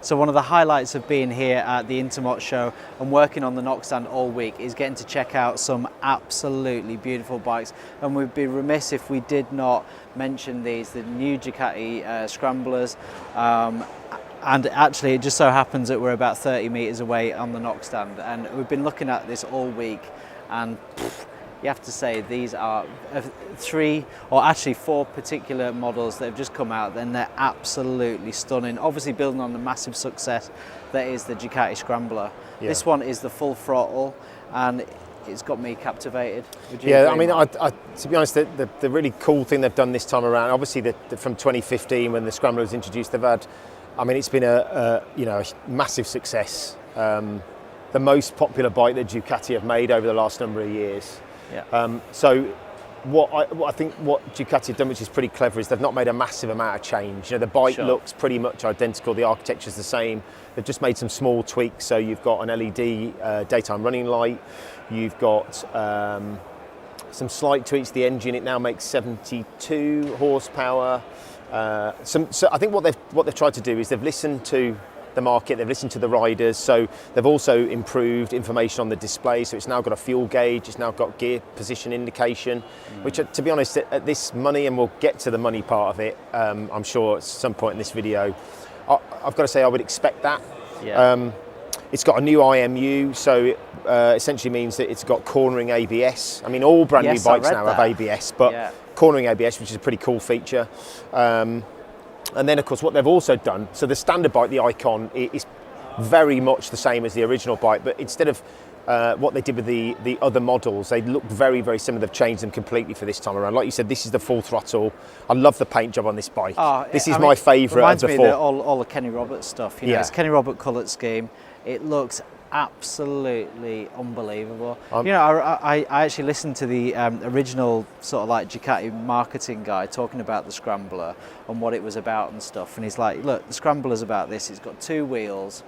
So one of the highlights of being here at the Intermot show and working on the knock stand all week is getting to check out some absolutely beautiful bikes, and we'd be remiss if we did not mention these, the new Ducati Scramblers. And actually it just so happens that we're about 30 meters away on the knock stand, and we've been looking at this all week, and you have to say these are 3 or actually 4 particular models that have just come out, and they're absolutely stunning. Obviously building on the massive success that is the Ducati Scrambler. Yeah. This one is the full throttle, and it's got me captivated. Yeah, I mean, to be honest, the really cool thing they've done this time around, obviously from 2015 when the Scrambler was introduced, they've had, I mean, it's been a massive success. The most popular bike that Ducati have made over the last number of years. Yeah. So what I think what Ducati have done, which is pretty clever, is they've not made a massive amount of change. The bike looks pretty much identical, the architecture's the same. They've just made some small tweaks, so you've got an LED daytime running light, you've got some slight tweaks to the engine. It now makes 72 horsepower. So I think what they've tried to do is they've listened to the market, they've listened to the riders, so they've also improved information on the display, so it's now got a fuel gauge, it's now got gear position indication, which, to be honest, at this money, and we'll get to the money part of it, I'm sure at some point in this video, I've got to say I would expect that. Yeah. It's got a new IMU, so it essentially means that it's got cornering ABS. I mean, all brand new bikes now have ABS, but cornering ABS, which is a pretty cool feature. And then, of course, what they've also done, so the standard bike, the Icon, is very much the same as the original bike, but instead of what they did with the other models, they look very, very similar. They've changed them completely for this time around. Like you said, this is the full throttle. I love the paint job on this bike. This is my favourite. Reminds me of all the Kenny Roberts stuff. It's Kenny Robert coloured scheme. It looks absolutely unbelievable. I actually listened to the original sort of like Ducati marketing guy talking about the Scrambler and what it was about and stuff, and he's like, look, the Scrambler's about this. It's got 2 wheels,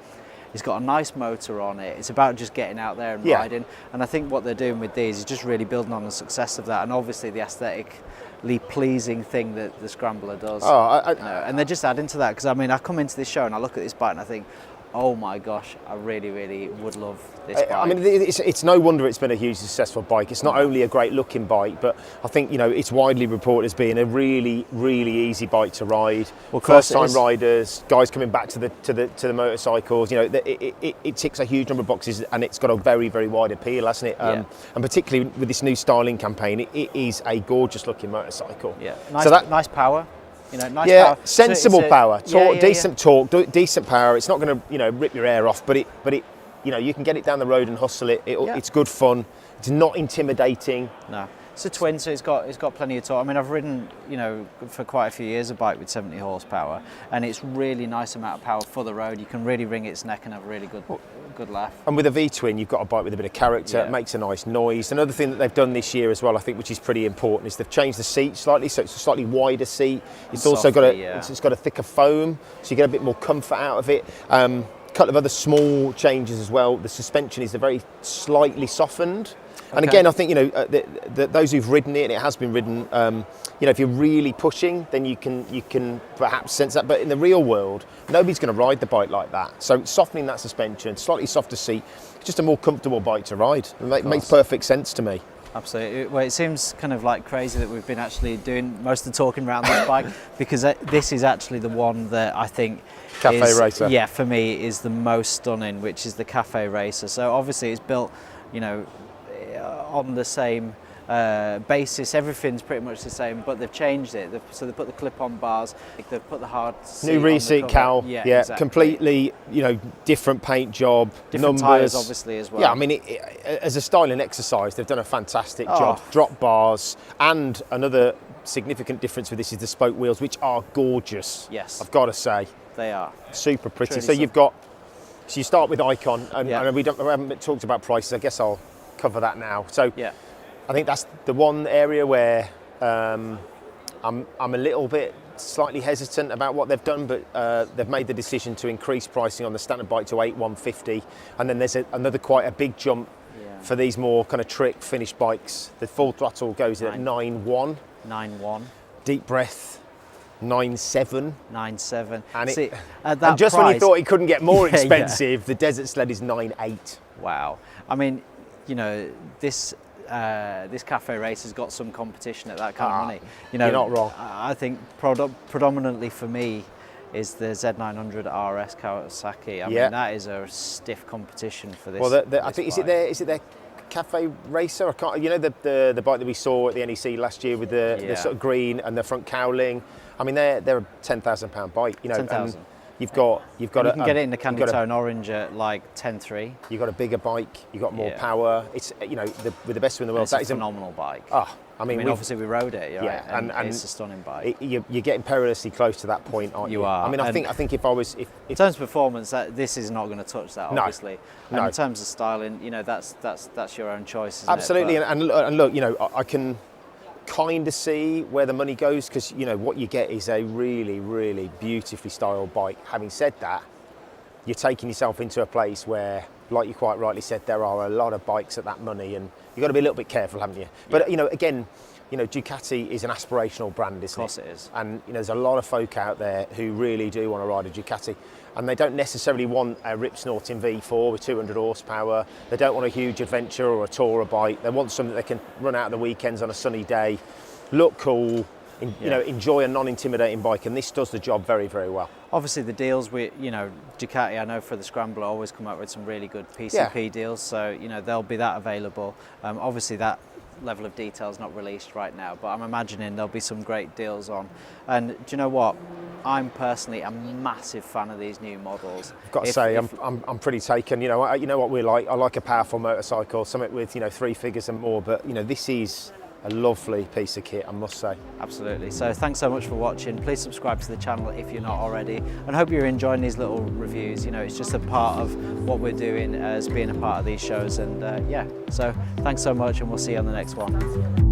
it's got a nice motor on it, it's about just getting out there and riding, and I think what they're doing with these is just really building on the success of that, and obviously the aesthetically pleasing thing that the Scrambler does. And they're just adding to that, because I mean, I come into this show and I look at this bike and I think, oh my gosh, I really, really would love this bike. I mean, it's no wonder it's been a hugely successful bike. It's not only a great looking bike, but I think, it's widely reported as being a really, really easy bike to ride. Well, first time riders, guys coming back to the motorcycles, it ticks a huge number of boxes, and it's got a very, very wide appeal, hasn't it? And particularly with this new styling campaign, it is a gorgeous looking motorcycle. Yeah, nice power. Power. Sensible power, decent torque, decent power. It's not going to, rip your hair off, but it, you can get it down the road and hustle it. It's good fun. It's not intimidating. No, it's a twin, so it's got plenty of torque. I mean, I've ridden, for quite a few years a bike with 70 horsepower, and it's really nice amount of power for the road. You can really wring its neck and have a really good laugh. And with a V-twin, you've got a bike with a bit of character. It makes a nice noise. Another thing that they've done this year as well, I think, which is pretty important, is they've changed the seat slightly, so it's a slightly wider seat. It's also got it's got a thicker foam, so you get a bit more comfort out of it. A couple of other small changes as well. The suspension is very slightly softened. And again, I think, those who've ridden it, and it has been ridden, if you're really pushing, then you can perhaps sense that. But in the real world, nobody's going to ride the bike like that. So softening that suspension, slightly softer seat, it's just a more comfortable bike to ride. It makes perfect sense to me. Absolutely. Well, it seems kind of like crazy that we've been actually doing most of the talking around this bike, because this is actually the one that I think Cafe Racer. Yeah, for me is the most stunning, which is the Cafe Racer. So obviously it's built, on the same basis. Everything's pretty much the same, but they've changed it. So they put the clip-on bars, they've put the hard seat new reseat cowl, exactly. Completely, different paint job, different numbers, tyres obviously as well. Yeah, I mean, as a styling exercise, they've done a fantastic job. Drop bars, and another significant difference with this is the spoke wheels, which are gorgeous. Yes, I've got to say, they are super pretty. Truly so you've got, you start with Icon, and we haven't talked about prices. I guess I'll cover that now. So I think that's the one area where I'm a little bit slightly hesitant about what they've done, but they've made the decision to increase pricing on the standard bike to 8,150, and then there's another quite a big jump for these more kind of trick finished bikes. The full throttle goes at 9,1. 9,1. Deep breath. 9.7. 9.7. And, See, at that and just price, when you thought it couldn't get more Yeah, expensive, the Desert Sled is 9.8. Wow. I mean, you know, this cafe race has got some competition at that kind of money. You know, you're not wrong. I think predominantly for me is the Z900 RS Kawasaki. I mean, that is a stiff competition for this. Well, this I think bike. is it their cafe racer? I can't. You know the bike that we saw at the NEC last year with the sort of green and the front cowling. I mean, they're a £10,000 bike. You know, 10,000. You've got. You can get it in the candy tone orange at like 10.3. You've got a bigger bike. You've got more power. It's with the best in the world. That is a phenomenal bike. Oh, I mean obviously we rode it. Yeah, right? and it's a stunning bike. You're getting perilously close to that point, aren't you? You are. I mean, I think if I was in terms of performance, this is not going to touch that, obviously. No. And in terms of styling, you know, that's your own choice. Isn't Absolutely, it? and look, you know, I can kind of see where the money goes, because you know what you get is a really, really beautifully styled bike. Having said that, you're taking yourself into a place where, like you quite rightly said, there are a lot of bikes at that money, and you've got to be a little bit careful, haven't you? But you know, again, you know, Ducati is an aspirational brand, isn't it? Of course it is. And you know, there's a lot of folk out there who really do want to ride a Ducati, and they don't necessarily want a rip-snorting V4 with 200 horsepower. They don't want a huge adventure or a tourer bike. They want something they can run out of the weekends on a sunny day, look cool, you know, enjoy a non-intimidating bike, and this does the job very, very well. Obviously, the deals with, you know, Ducati, I know for the Scrambler always come up with some really good PCP deals, so you know there'll be that available. Obviously, that level of detail is not released right now, but I'm imagining there'll be some great deals on. And do you know what? I'm personally a massive fan of these new models. I've got to say, I'm pretty taken. You know what we like. I like a powerful motorcycle, something with 3 figures and more. But you know, this is a lovely piece of kit, I must say. Absolutely. So thanks so much for watching. Please subscribe to the channel if you're not already, and hope you're enjoying these little reviews. You know, it's just a part of what we're doing as being a part of these shows, and so thanks so much, and we'll see you on the next one.